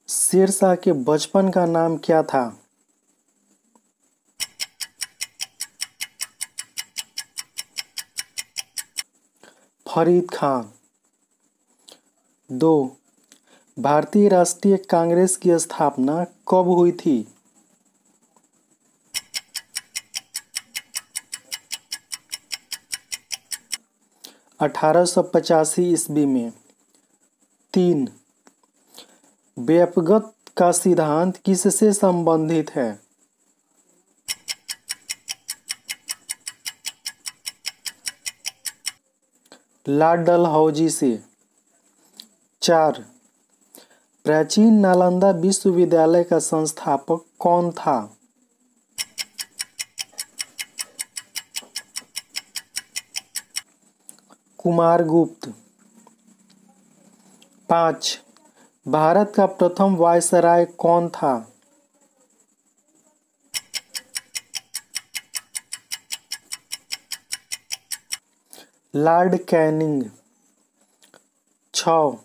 शेरशाह के बचपन का नाम क्या था? फरीद खां। 2. भारतीय राष्ट्रीय कांग्रेस की स्थापना कब हुई थी? 1885 ईस्वी में। 3. व्यापकता का सिद्धांत किससे संबंधित है? लॉर्ड डलहौजी से। 4. प्राचीन नालंदा विश्वविद्यालय का संस्थापक कौन था? कुमारगुप्त। 5. भारत का प्रथम वायसराय कौन था? Lord Canning. 6.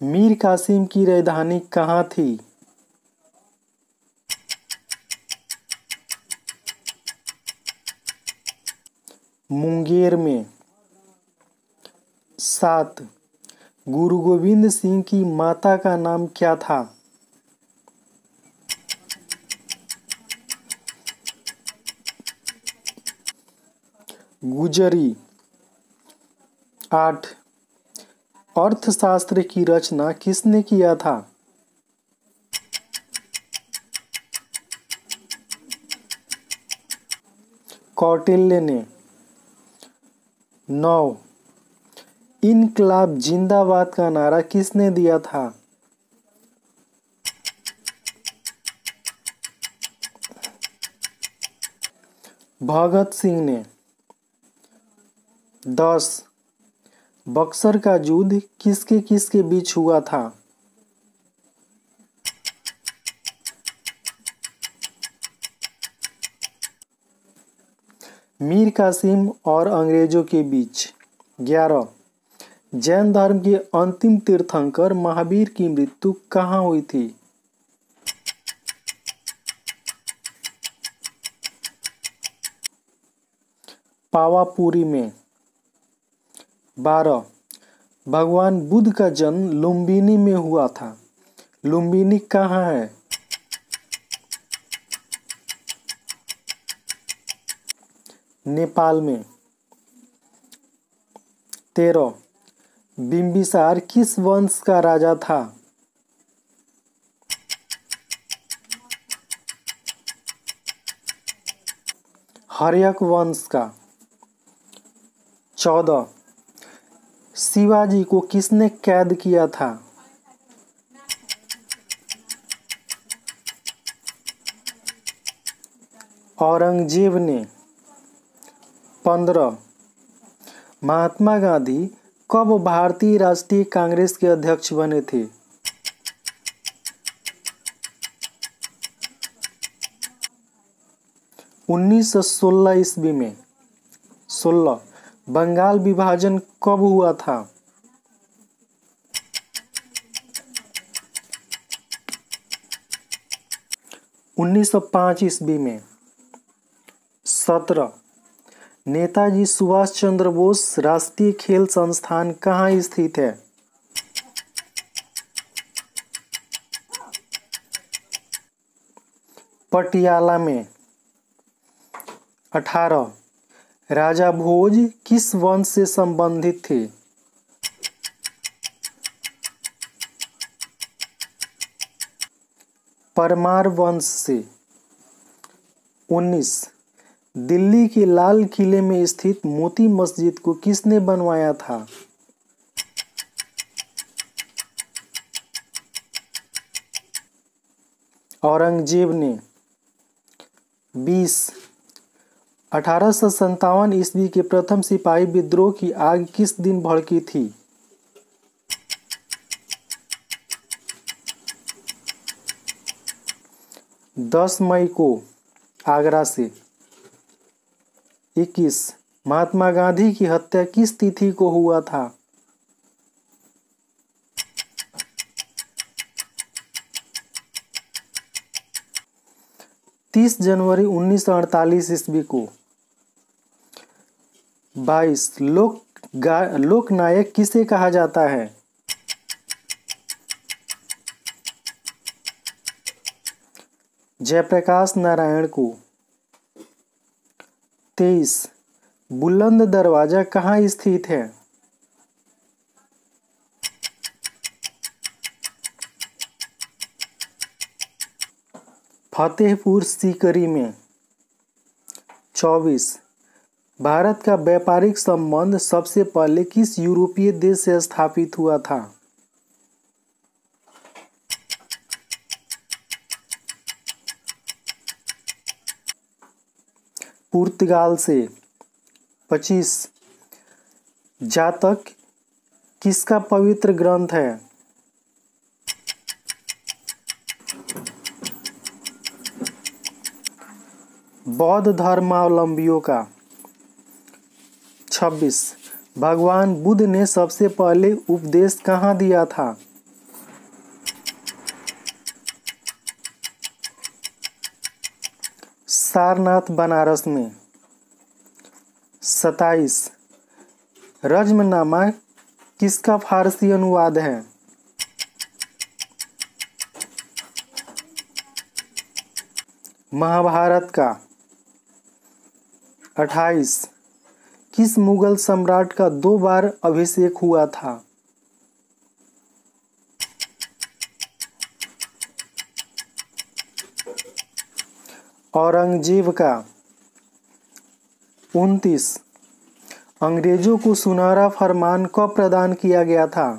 मीर कासिम की राजधानी कहाँ थी? मुंगेर में। 7. गुरु गोविंद सिंह की माता का नाम क्या था? गुजरी। 8. अर्थशास्त्र की रचना किसने किया था? कौटिल्य ने। 9. इनकलाब जिंदाबाद का नारा किसने दिया था? भगत सिंह ने। 10. बक्सर का युद्ध किसके किसके बीच हुआ था? मीर कासिम और अंग्रेजों के बीच। 11. जैन धर्म के अंतिम तीर्थंकर महावीर की मृत्यु कहाँ हुई थी? पावापुरी में। 12. भगवान बुद्ध का जन्म लुम्बिनी में हुआ था। लुम्बिनी कहाँ है? नेपाल में। 13. बिंबिसार किस वंश का राजा था? हर्यक वंश का। 14. शिवाजी को किसने कैद किया था? औरंगजेब ने। 15. महात्मा गांधी कब भारतीय राष्ट्रीय कांग्रेस के अध्यक्ष बने थे? 1916 ईस्वी में। 16. बंगाल विभाजन कब हुआ था? 1905 ईस्वी में। 17. नेताजी सुभाष चंद्र बोस राष्ट्रीय खेल संस्थान कहाँ स्थित है? पटियाला में। 18. राजा भोज किस वंश से संबंधित थे? परमार वंश से। 19. दिल्ली के लाल किले में स्थित मोती मस्जिद को किसने बनवाया था? औरंगजेब ने। 20. 1857 ईस्वी के प्रथम सिपाही विद्रोह की आग किस दिन भड़की थी? 10 मई को आगरा से। 21. महात्मा गांधी की हत्या किस तिथि को हुआ था? 30 जनवरी 1948 ईस्वी को। 22 लोकनायक किसे कहा जाता है? जयप्रकाश नारायण को। 23 बुलंद दरवाजा कहाँ स्थित है? फतेहपुर सीकरी में। 24 भारत का व्यापारिक संबंध सबसे पहले किस यूरोपीय देश से स्थापित हुआ था? पुर्तगाल से। 25 जातक किसका पवित्र ग्रंथ है? बौद्ध धर्मावलंबियों का। 26 भगवान बुद्ध ने सबसे पहले उपदेश कहाँ दिया था? सारनाथ बनारस में। 27 रज्मनामा किसका फारसी अनुवाद है? महाभारत का। 28 किस मुगल सम्राट का 2 बार अभिषेक हुआ था? औरंगजेब का। 29 अंग्रेजों को सुनहरा फरमान कब प्रदान किया गया था?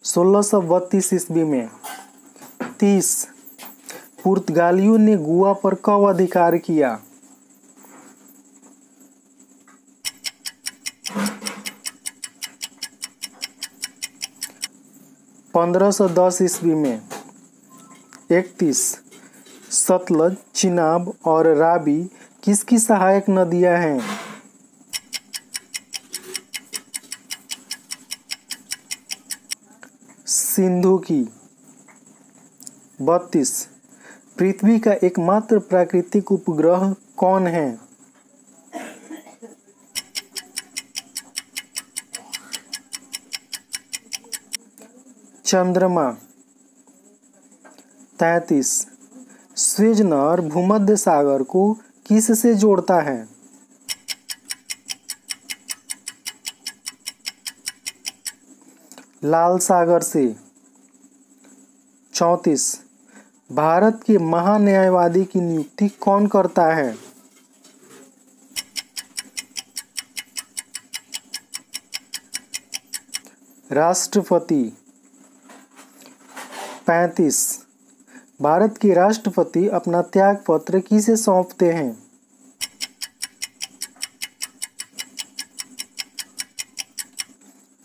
1632 ईस्वी में। 30 पुर्तगालियों ने गोवा पर कब अधिकार किया? 1510 ईस्वी में। 31 सतलज, चिनाब और रावी किसकी सहायक नदियां हैं? सिंधु की। 32 पृथ्वी का एकमात्र प्राकृतिक उपग्रह कौन है? चंद्रमा। 33 स्वेज नहर भूमध्य सागर को किससे जोड़ता है? लाल सागर से। 34 भारत के महान्यायवादी की नियुक्ति कौन करता है? राष्ट्रपति। 35 भारत के राष्ट्रपति अपना त्यागपत्र किसे सौंपते हैं?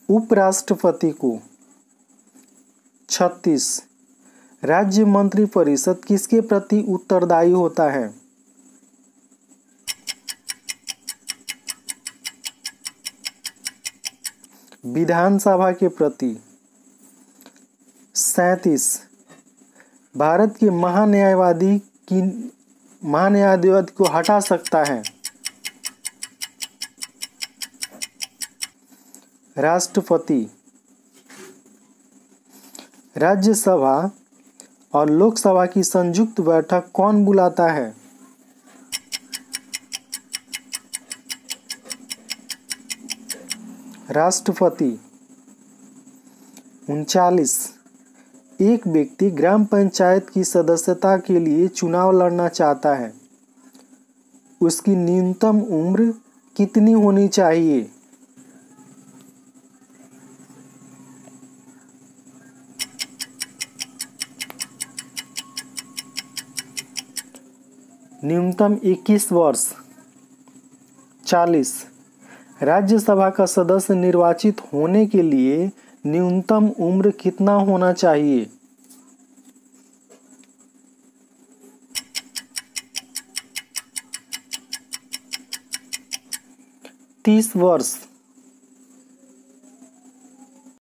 उपराष्ट्रपति को। 36 राज्य मंत्रिपरिषद किसके प्रति उत्तरदायी होता है? विधानसभा के प्रति। 37 भारत के महान्यायवादी को हटा सकता है? राष्ट्रपति। राज्यसभा और लोकसभा की संयुक्त बैठक कौन बुलाता है? राष्ट्रपति। 39 एक व्यक्ति ग्राम पंचायत की सदस्यता के लिए चुनाव लड़ना चाहता है, उसकी न्यूनतम उम्र कितनी होनी चाहिए? न्यूनतम 21 वर्ष। 40 राज्यसभा का सदस्य निर्वाचित होने के लिए न्यूनतम उम्र कितना होना चाहिए? 30 वर्ष।